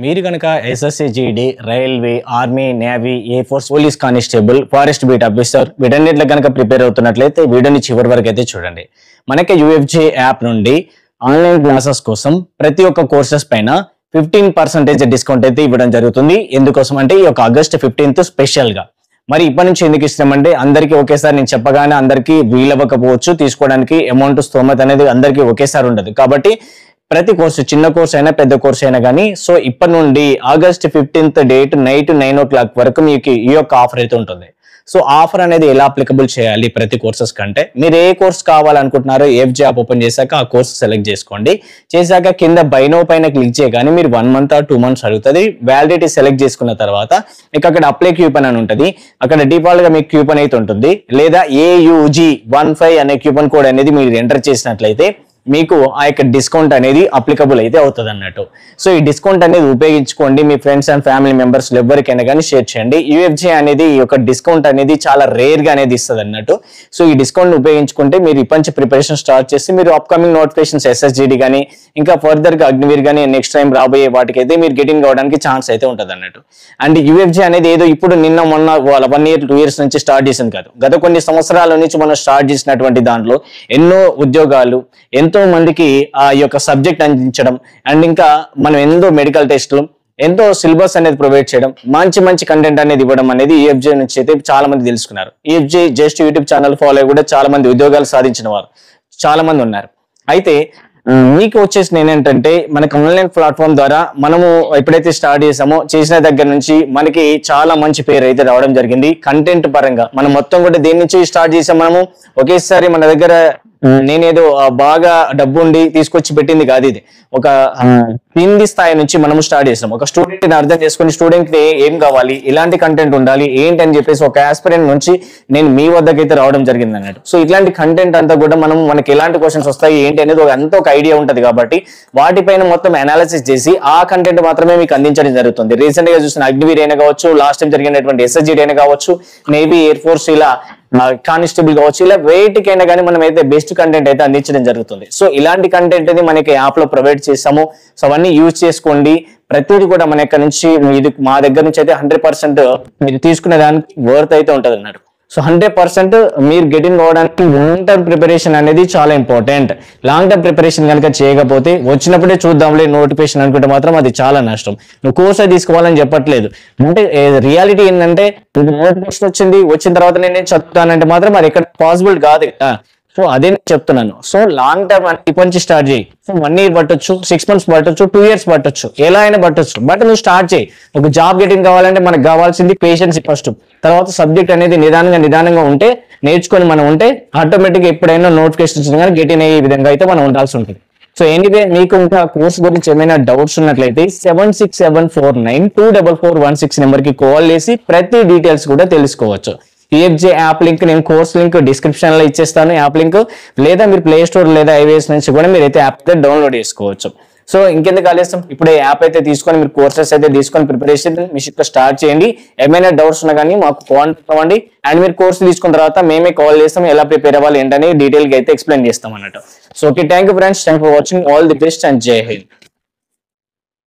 మీరు గనక SSC GD railway army navy air force police constable forest beat officer వీటన్నిటిలో కనుక ప్రిపేర్ అవుతున్నట్లయితే వీడియోని చివరి వరకు అయితే చూడండి. మనకి యూఎఫ్జే యాప్ నుండి ఆన్లైన్ క్లాసెస్ కోసం ప్రతి ఒక్క కోర్సెస్ పైన 15% డిస్కౌంట్ అయితే ఇవ్వడం జరుగుతుంది. ఎందుకోసం అంటే ఈ యొక్క ఆగస్ట్ 15th స్పెషల్ గా. మరి ఇప్పటి నుంచి ఎందుకు ఇస్తామంటే అందరికీ ఒకేసారి నేను చెప్పగానే అందరికీ వీలవ్వకపోవచ్చు, తీసుకోవడానికి అమౌంట్ స్తోమత అనేది అందరికీ ఒకేసారి ఉండదు. కాబట్టి ప్రతి కోర్సు చిన్న కోర్సు అయినా పెద్ద కోర్సు అయినా కానీ సో ఇప్పటి నుండి August 15th date night 9 o'clock వరకు మీకు ఈ యొక్క ఆఫర్ అయితే ఉంటుంది. సో ఆఫర్ అనేది ఎలా అప్లికబుల్ చేయాలి ప్రతి కోర్సెస్ కంటే, మీరు ఏ కోర్స్ కావాలనుకుంటున్నారో ఎఫ్జే యాప్ ఓపెన్ చేశాక ఆ కోర్స్ సెలెక్ట్ చేసుకోండి. చేశాక కింద బై నౌ పైన క్లిక్ చేయగానే మీరు 1 month or 2 months అడుగుతుంది. వ్యాలిడిటీ సెలెక్ట్ చేసుకున్న తర్వాత మీకు అక్కడ అప్లై క్యూపన్ అని ఉంటుంది. అక్కడ డిఫాల్ట్ గా మీకు క్యూపన్ అయితే ఉంటుంది. లేదా AUG15 అనే క్యూపన్ కోడ్ అనేది మీరు ఎంటర్ చేసినట్లయితే మీకు ఆ యొక్క డిస్కౌంట్ అనేది అప్లికబుల్ అయితే అవుతుంది అన్నట్టు. సో ఈ డిస్కౌంట్ అనేది ఉపయోగించుకోండి. మీ ఫ్రెండ్స్ అండ్ ఫ్యామిలీ మెంబర్స్ ఎవరికైనా కానీ షేర్ చేయండి. యూఎఫ్జే అనేది ఈ యొక్క డిస్కౌంట్ అనేది చాలా రేర్ గా అనేది ఇస్తుంది అన్నట్టు. సో ఈ డిస్కౌంట్ ఉపయోగించుకుంటే మీరు ఇప్పటి నుంచి ప్రిపరేషన్ స్టార్ట్ చేసి మీరు అప్కమింగ్ నోటిఫికేషన్స్ SSGD కానీ ఇంకా ఫర్దర్ గా అగ్నివీర్ కానీ నెక్స్ట్ టైం రాబోయే వాటికి అయితే మీరు గెటింగ్ కావడానికి ఛాన్స్ అయితే ఉంటుంది అన్నట్టు. అండ్ యూఎఫ్జే అనేది ఏదో ఇప్పుడు నిన్న మొన్న 1 year 2 years నుంచి స్టార్ట్ చేసింది కాదు. గత కొన్ని సంవత్సరాల నుంచి మనం స్టార్ట్ చేసినటువంటి దాంట్లో ఎన్నో ఉద్యోగాలు, ఎంతో మందికి ఆ యొక్క సబ్జెక్ట్ అందించడం అండ్ ఇంకా మనం ఎంతో మెడికల్ టెస్టులు, ఎంతో సిలబస్ అనేది ప్రొవైడ్ చేయడం, మంచి కంటెంట్ అనేది ఇవ్వడం అనేది ఈఎఫ్జే నుంచి అయితే చాలా మంది తెలుసుకున్నారు. EFJ just YouTube channel follow అయ్యి కూడా చాలా మంది ఉద్యోగాలు సాధించిన వారు చాలా మంది ఉన్నారు. అయితే మీకు వచ్చేసి ఏంటంటే మనకి ఆన్లైన్ ప్లాట్ఫామ్ ద్వారా మనము ఎప్పుడైతే స్టార్ట్ చేసామో చేసిన దగ్గర నుంచి మనకి చాలా మంచి పేరు అయితే రావడం జరిగింది. కంటెంట్ పరంగా మనం మొత్తం కూడా దేని నుంచి స్టార్ట్ చేసాం, మనము ఒకేసారి మన దగ్గర నేనేదో బాగా డబ్బు ఉండి తీసుకొచ్చి పెట్టింది కాదు. ఇది ఒక కింది స్థాయి నుంచి మనము స్టార్ట్ చేసాం. ఒక స్టూడెంట్ ని అర్థం చేసుకుని స్టూడెంట్ కి ఏం కావాలి, ఇలాంటి కంటెంట్ ఉండాలి ఏంటి అని చెప్పేసి ఒక ఆస్పిరెంట్ నుంచి నేను మీ వద్దకైతే రావడం జరిగింది అన్నట్టు. సో ఇట్లాంటి కంటెంట్ అంతా కూడా మనం మనకి ఎలాంటి క్వశ్చన్స్ వస్తాయి ఏంటి అనేది అంతా ఒక ఐడియా ఉంటది. కాబట్టి వాటిపైన మొత్తం అనాలిసిస్ చేసి ఆ కంటెంట్ మాత్రమే మీకు అందించడం జరుగుతుంది. రీసెంట్ గా చూసిన అగ్నివీర్ అయినా కావచ్చు, లాస్ట్ టైం జరిగినటువంటి SSGD అయినా కావచ్చు, నేవీ ఎయిర్ ఫోర్స్ ఇలా కానిస్టేబుల్ కావచ్చు, ఇలా వేటికైనా కానీ మనం అయితే బెస్ట్ కంటెంట్ అయితే అందించడం జరుగుతుంది. సో ఇలాంటి కంటెంట్ అనేది మనకి యాప్ లో ప్రొవైడ్ చేసాము. సో అవన్నీ యూజ్ చేసుకోండి. ప్రతిదీ కూడా మన యొక్క నుంచి ఇది మా దగ్గర నుంచి అయితే 100% మీరు తీసుకునే దానికి వర్త్ అయితే ఉంటుంది అన్నట్టు. సో 100% మీరు గెటింగ్ అవ్వడానికి లాంగ్ టర్మ్ ప్రిపరేషన్ అనేది చాలా ఇంపార్టెంట్. లాంగ్ టర్మ్ ప్రిపరేషన్ కనుక చేయకపోతే వచ్చినప్పుడే చూద్దాంలే నోటిఫికేషన్ అనుకుంటే మాత్రం అది చాలా నష్టం. నువ్వు కోర్సే తీసుకోవాలని చెప్పట్లేదు. అంటే రియాలిటీ ఏంటంటే నోటిఫికేషన్ వచ్చిన తర్వాత నేను చదువుతానంటే మాత్రం అది ఎక్కడ పాసిబుల్ కాదు. సో అదే నేను చెప్తున్నాను. సో లాంగ్ టర్మ్ ఇప్పటి నుంచి స్టార్ట్ చేయి. సో 1 year పట్టొచ్చు, 6 months పట్టొచ్చు, 2 years పట్టొచ్చు, ఎలా అయినా పట్టొచ్చు. బట్ నువ్వు స్టార్ట్ చేయి. ఒక జాబ్ గెటింగ్ కావాలంటే మనకు కావాల్సింది పేషెన్స్ ఫస్ట్. తర్వాత సబ్జెక్ట్ అనేది నిదానంగా ఉంటే నేర్చుకొని మనం ఉంటే ఆటోమేటిక్ ఎప్పుడైనా నోటిఫికేషన్ వచ్చినా కానీ గెటింగ్ అయ్యే విధంగా అయితే మనం ఉండాల్సి ఉంటుంది. సో ఎనీవే మీకు ఇంకా కోర్స్ గురించి ఏమైనా డౌట్స్ ఉన్నట్లయితే 7674924416 నెంబర్కి కాల్ చేసి ప్రతి డీటెయిల్స్ కూడా తెలుసుకోవచ్చు. ఈఎఫ్జే యాప్ లింక్ నేను కోర్స్ లింక్ డిస్క్రిప్షన్ లో ఇచ్చేస్తాను, యాప్ లింక్. లేదా మీరు ప్లే స్టోర్ లేదా iOS నుంచి కూడా మీరు అయితే యాప్ అయితే డౌన్లోడ్ చేసుకోవచ్చు. సో ఇంకెందుకు ఆలస్యం, ఇప్పుడే యాప్ అయితే తీసుకొని మీరు కోర్సెస్ అయితే తీసుకొని ప్రిపరేషన్ మీ స్టార్ట్ చేయండి. ఏమైనా డౌట్స్ ఉన్నా కానీ మాకు కాంటాక్ట్ అవ్వండి. అండ్ మీరు కోర్స్ తీసుకున్న తర్వాత మేమే కాల్ చేస్తాం, ఎలా ప్రిపేర్ అవ్వాలి ఏంటని డీటెయిల్ గా అయితే ఎక్స్ప్లెయిన్ చేస్తాం అన్నట్టు. So okay, thank you friends, thank for watching. All the best and జై హింద్.